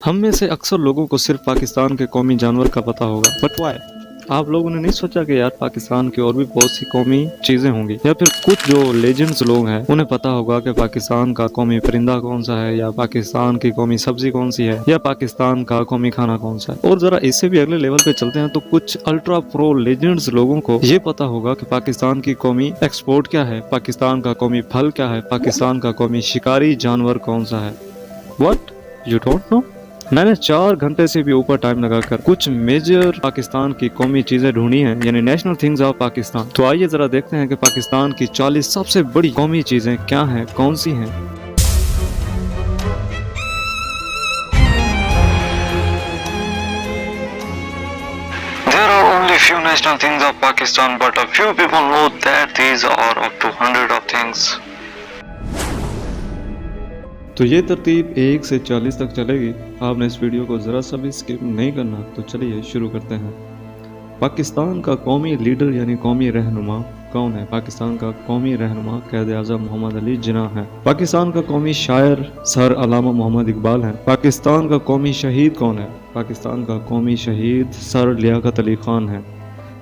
हम में से अक्सर लोगों को सिर्फ पाकिस्तान के कौमी जानवर का पता होगा, बट वाई? आप लोगों ने नहीं सोचा कि यार पाकिस्तान की और भी बहुत सी कौमी चीज़ें होंगी, या फिर कुछ जो लेजेंड्स लोग हैं उन्हें पता होगा कि पाकिस्तान का कौमी परिंदा कौन सा है, या पाकिस्तान की कौमी सब्जी कौन सी है, या पाकिस्तान का कौमी खाना कौन सा है। और जरा इससे भी अगले लेवल पे चलते हैं तो कुछ अल्ट्रा प्रो लेजेंड्स लोगों को ये पता होगा कि पाकिस्तान की कौमी एक्सपोर्ट क्या है, पाकिस्तान का कौमी फल क्या है, पाकिस्तान का कौमी शिकारी जानवर कौन सा है। What, you don't know? मैंने 4 घंटे से भी ऊपर टाइम लगाकर कुछ मेजर पाकिस्तान की कौमी चीजें ढूंढी हैं, यानी नेशनल थिंग्स ऑफ पाकिस्तान। तो आइए जरा देखते हैं कि पाकिस्तान की 40 सबसे बड़ी कौमी चीजें क्या हैं, कौन सी हैं। There are only few national things of Pakistan, but a few people know that these are up to 100 of things. तो ये तरतीब 1 से 40 तक चलेगी। आपने इस वीडियो को ज़रा सा भी स्किप नहीं करना। तो चलिए शुरू करते हैं। पाकिस्तान का कौमी लीडर यानी कौमी रहनुमा कौन है? पाकिस्तान का कौमी रहनुमा क़ायद-ए-आज़म मोहम्मद अली जिन्ना है। पाकिस्तान का कौमी शायर सर अल्लामा मोहम्मद इकबाल हैं। पाकिस्तान का कौमी शहीद कौन है? पाकिस्तान का कौमी शहीद सर लियाकत अली खान है।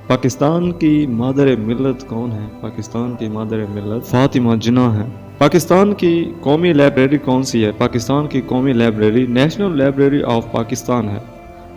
पाकिस्तान की मादर मिल्लत कौन है? पाकिस्तान की मादर मिल्लत फातिमा जिन्ना है। पाकिस्तान की कौमी लाइब्रेरी कौन सी है? पाकिस्तान की कौमी library national library of Pakistan है।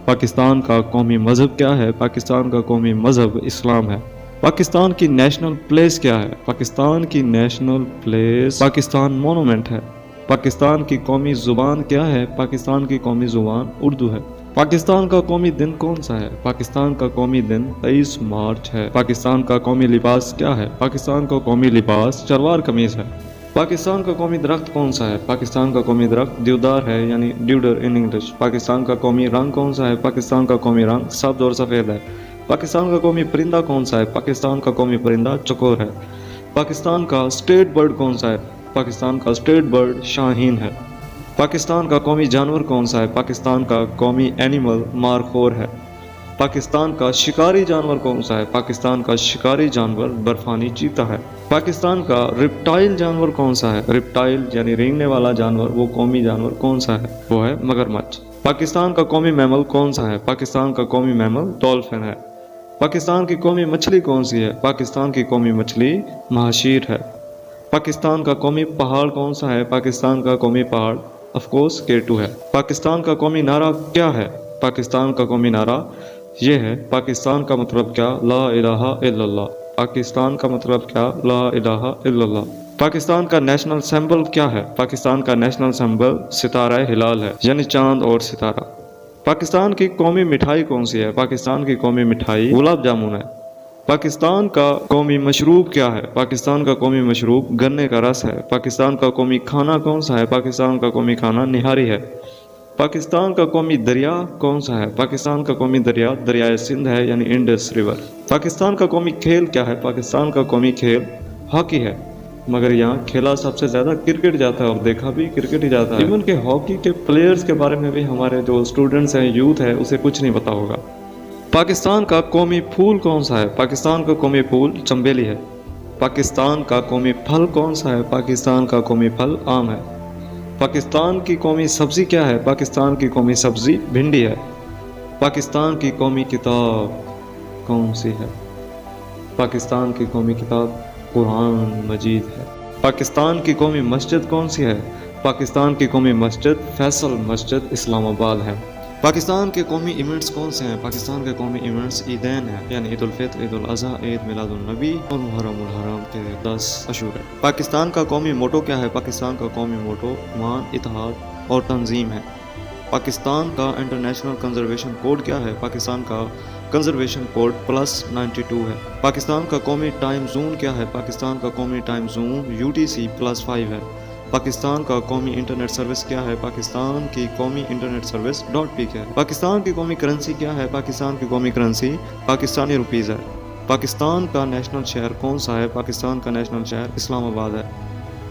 पाकिस्तान का कौमी मज़हब क्या है? पाकिस्तान का कौमी मज़हब इस्लाम है। पाकिस्तान की नेशनल प्लेस क्या है? पाकिस्तान की नेशनल प्लेस पाकिस्तान मोनूमेंट है। पाकिस्तान की कौमी ज़ुबान क्या है? पाकिस्तान की कौमी ज़ुबान उर्दू है। पाकिस्तान का कौमी दिन कौन सा है? पाकिस्तान का कौमी दिन 23 मार्च है। पाकिस्तान का कौमी लिबास क्या है? पाकिस्तान का कौमी लिबास शलवार कमीज है। पाकिस्तान का कौमी दरख्त कौन सा है? पाकिस्तान का कौमी दरख्त देवदार है, यानी ड्यूडर इन इंग्लिश। पाकिस्तान का कौमी रंग कौन सा है? पाकिस्तान का कौमी रंग सब्ज और सफ़ेद है। पाकिस्तान का कौमी परिंदा कौन सा है? पाकिस्तान का कौमी परिंदा चकोर है। पाकिस्तान का स्टेट बर्ड कौन सा है? पाकिस्तान का स्टेट बर्ड शाहीन है। पाकिस्तान का कौमी जानवर कौन सा है? पाकिस्तान का कौमी एनिमल मारखोर है। पाकिस्तान का शिकारी जानवर कौन सा है? पाकिस्तान का शिकारी जानवर बर्फानी चीता है। पाकिस्तान का रिप्टाइल जानवर कौन सा है? रिप्टाइल यानी रेंगने वाला जानवर, वो कौमी जानवर कौन सा है? वो है मगरमच्छ। पाकिस्तान का कौमी मैमल कौन सा है? पाकिस्तान का कौमी मैमल डॉल्फिन है। पाकिस्तान की कौमी मछली कौन सी है? पाकिस्तान की कौमी मछली महाशीर है। पाकिस्तान का कौमी पहाड़ कौन सा है? पाकिस्तान का कौमी पहाड़ ऑफ कोर्स K2 है। पाकिस्तान का कौमी नारा क्या है? पाकिस्तान का कौमी नारा ये है, पाकिस्तान का मतलब क्या? ला इलाहा इल्लल्लाह। पाकिस्तान का मतलब क्या? ला इलाहा इल्लल्लाह। पाकिस्तान का नेशनल सिंबल क्या है? पाकिस्तान का नेशनल सिंबल सितारा हिलाल है, यानी चांद और सितारा। पाकिस्तान की कौमी मिठाई कौन सी है? पाकिस्तान की कौमी मिठाई गुलाब जामुन है। पाकिस्तान का कौमी मशरूब क्या है? पाकिस्तान का कौमी मशरूब गन्ने का रस है। पाकिस्तान का कौमी खाना कौन सा है? पाकिस्तान का कौमी खाना निहारी है। पाकिस्तान का कौमी दरिया कौन सा है? पाकिस्तान का कौमी दरिया दरियाए सिंध है, यानी इंडस रिवर। पाकिस्तान का कौमी खेल क्या है? पाकिस्तान का कौमी खेल हॉकी है, मगर यहाँ खेला सबसे ज़्यादा क्रिकेट जाता है और देखा भी क्रिकेट ही जाता है। इवन के हॉकी के प्लेयर्स के बारे में भी हमारे जो स्टूडेंट्स हैं, यूथ है, उसे कुछ नहीं पता होगा। पाकिस्तान का कौमी फूल कौन सा है? पाकिस्तान का कौमी फूल चंबेली है। पाकिस्तान का कौमी फल कौन सा है? पाकिस्तान का कौमी फल आम है। पाकिस्तान की कौमी सब्ज़ी क्या है? पाकिस्तान की कौमी सब्ज़ी भिंडी है। पाकिस्तान की कौमी किताब कौन सी है? पाकिस्तान की कौमी किताब कुरान मजीद है। पाकिस्तान की कौमी मस्जिद कौन सी है? पाकिस्तान की कौमी मस्जिद फैसल मस्जिद इस्लामाबाद है। पाकिस्तान के कौमी इवेंट्स कौन से हैं? पाकिस्तान के कौमी इवेंट्स ईदैन हैं, यानी ईद उल फित्र, ईद उल अज़हा, ईद मिलादुन नबी और मुहर्रम उल हराम के 10 अशूर है। पाकिस्तान का कौमी मोटो क्या है? पाकिस्तान का कौमी मोटो ईमान, इत्तेहाद और तंजीम है। पाकिस्तान का इंटरनेशनल कंजर्वेशन कोड क्या है? पाकिस्तान का कंजर्वेशन कोड +92 है। पाकिस्तान का कौमी टाइम जोन क्या है? पाकिस्तान का कौमी टाइम जोन UTC +5 है। पाकिस्तान का कौमी इंटरनेट सर्विस क्या है? पाकिस्तान की कौमी इंटरनेट सर्विस .pk है। पाकिस्तान की कौमी करेंसी क्या है? पाकिस्तान की कौमी करेंसी पाकिस्तानी रुपीज़ है। पाकिस्तान का नेशनल शहर कौन सा है? पाकिस्तान का नेशनल शहर इस्लामाबाद है।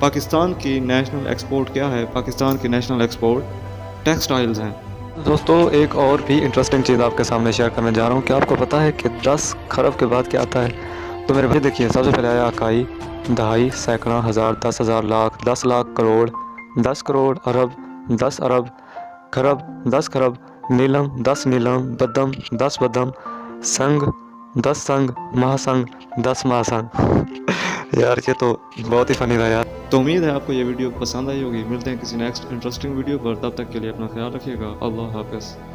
पाकिस्तान की नेशनल एक्सपोर्ट क्या है? पाकिस्तान की नेशनल एक्सपोर्ट टेक्सटाइल्स हैं। दोस्तों, एक और भी इंटरेस्टिंग चीज़ आपके सामने शेयर करने जा रहा हूँ। क्या आपको पता है कि 10 खरब के बाद क्या आता है? तो मेरे भाई देखिए, सबसे पहले आया इकाई, दहाई, सैकड़ा, हज़ार, 10,000, लाख, 10 लाख, करोड़, 10 करोड़, अरब, 10 अरब, खरब 10 खरब, नीलम 10 नीलम, बदम 10 बदम, संग 10 संग, महासंग 10 महासंग। यार ये तो बहुत ही फनी था यार। तो उम्मीद है आपको ये वीडियो पसंद आई होगी। मिलते हैं किसी नेक्स्ट इंटरेस्टिंग वीडियो पर, तब तक के लिए अपना ख्याल रखिएगा। अल्लाह हाफ़िज़।